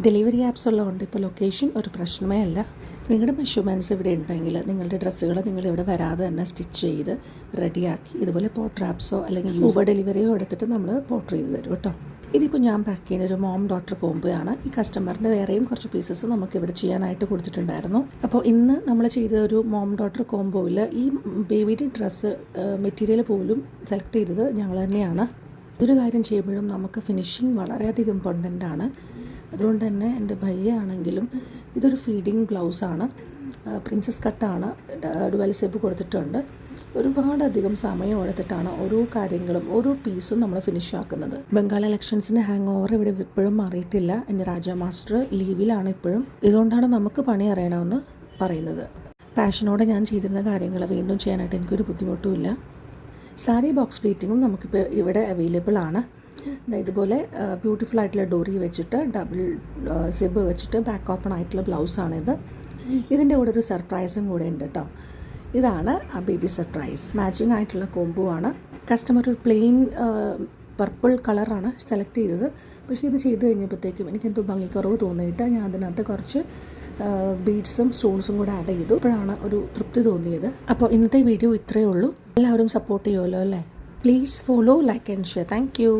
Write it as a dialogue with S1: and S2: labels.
S1: Delivery apps ഉള്ളതുകൊണ്ട് ഇപ്പോൾ location ഒരു പ്രശ്നമേ അല്ല. നിങ്ങളുടെ മെഷർമെൻറ്റ്സ് ഇവിടെ ഉണ്ടെങ്കിൽ നിങ്ങളുടെ ഡ്രസ്സുകൾ നിങ്ങളിവിടെ വരാതെ തന്നെ സ്റ്റിച്ച് ചെയ്ത് റെഡിയാക്കി ഇതുപോലെ പോർട്ടർ ആപ്സോ അല്ലെങ്കിൽ യൂബർ ഡെലിവറിയോ എടുത്തിട്ട് നമ്മൾ പോർട്ടർ ചെയ്ത് തരും കേട്ടോ. ഇതിപ്പോൾ ഞാൻ പാക്ക് ചെയ്യുന്ന ഒരു മോം ഡോട്ടർ കോംബോയാണ്. ഈ കസ്റ്റമറിൻ്റെ വേറെയും കുറച്ച് പീസസ് നമുക്കിവിടെ ചെയ്യാനായിട്ട് കൊടുത്തിട്ടുണ്ടായിരുന്നു. അപ്പോൾ ഇന്ന് നമ്മൾ ചെയ്ത ഒരു മോം ഡോട്ടർ കോംബോയിൽ ഈ ബേബിയുടെ ഡ്രസ്സ് മെറ്റീരിയൽ പോലും സെലക്ട് ചെയ്തത് ഞങ്ങൾ തന്നെയാണ്. ഇതൊരു കാര്യം ചെയ്യുമ്പോഴും നമുക്ക് ഫിനിഷിങ് വളരെയധികം ഇമ്പോർട്ടൻ്റ് ആണ്. അതുകൊണ്ട് തന്നെ എൻ്റെ ഭയ്യാണെങ്കിലും ഇതൊരു ഫീഡിങ് ബ്ലൗസാണ്, പ്രിൻസസ് കട്ടാണ്, ഡുവൽ സിബ് കൊടുത്തിട്ടുണ്ട്. ഒരുപാടധികം സമയം എടുത്തിട്ടാണ് ഓരോ കാര്യങ്ങളും ഓരോ പീസും നമ്മൾ ഫിനിഷ് ആക്കുന്നത്. ബംഗാൾ ഇലക്ഷൻസിൻ്റെ ഹാങ് ഓവർ ഇവിടെ ഇപ്പോഴും മാറിയിട്ടില്ല. എൻ്റെ രാജ മാസ്റ്റർ ലീവിലാണ് ഇപ്പോഴും. ഇതുകൊണ്ടാണ് നമുക്ക് പണി അറിയണമെന്ന് പറയുന്നത്. പാഷനോടെ ഞാൻ ചെയ്തിരുന്ന കാര്യങ്ങൾ വീണ്ടും ചെയ്യാനായിട്ട് എനിക്കൊരു ബുദ്ധിമുട്ടുമില്ല. സാരി ബോക്സ് പ്ലീറ്റിങ്ങും നമുക്കിപ്പോൾ ഇവിടെ അവൈലബിൾ ആണ്. ഇതുപോലെ ബ്യൂട്ടിഫുൾ ആയിട്ടുള്ള ഡോറി വെച്ചിട്ട് ഡബിൾ സിബ് വെച്ചിട്ട് ബാക്ക് ഓപ്പൺ ആയിട്ടുള്ള ബ്ലൗസാണിത്. ഇതിൻ്റെ കൂടെ ഒരു സർപ്രൈസും കൂടെ ഉണ്ട് കേട്ടോ. ഇതാണ് ആ ബേബി സർപ്രൈസ്. മാച്ചിങ് ആയിട്ടുള്ള കോംബോ ആണ്. കസ്റ്റമർ ഒരു പ്ലെയിൻ പർപ്പിൾ കളറാണ് സെലക്ട് ചെയ്തത്. പക്ഷേ ഇത് ചെയ്ത് കഴിഞ്ഞപ്പോഴത്തേക്കും എനിക്കെന്തോ ഭംഗിക്കുറവ് തോന്നിയിട്ട് ഞാൻ അതിനകത്ത് കുറച്ച് ബീഡ്സും സ്റ്റോൺസും കൂടെ ആഡ് ചെയ്തു. അപ്പോഴാണ് ഒരു തൃപ്തി തോന്നിയത്. അപ്പോൾ ഇന്നത്തെ വീഡിയോ ഇത്രയേ ഉള്ളൂ. എല്ലാവരും സപ്പോർട്ട് ചെയ്യുമല്ലോ അല്ലേ? Please follow, like and share. Thank you.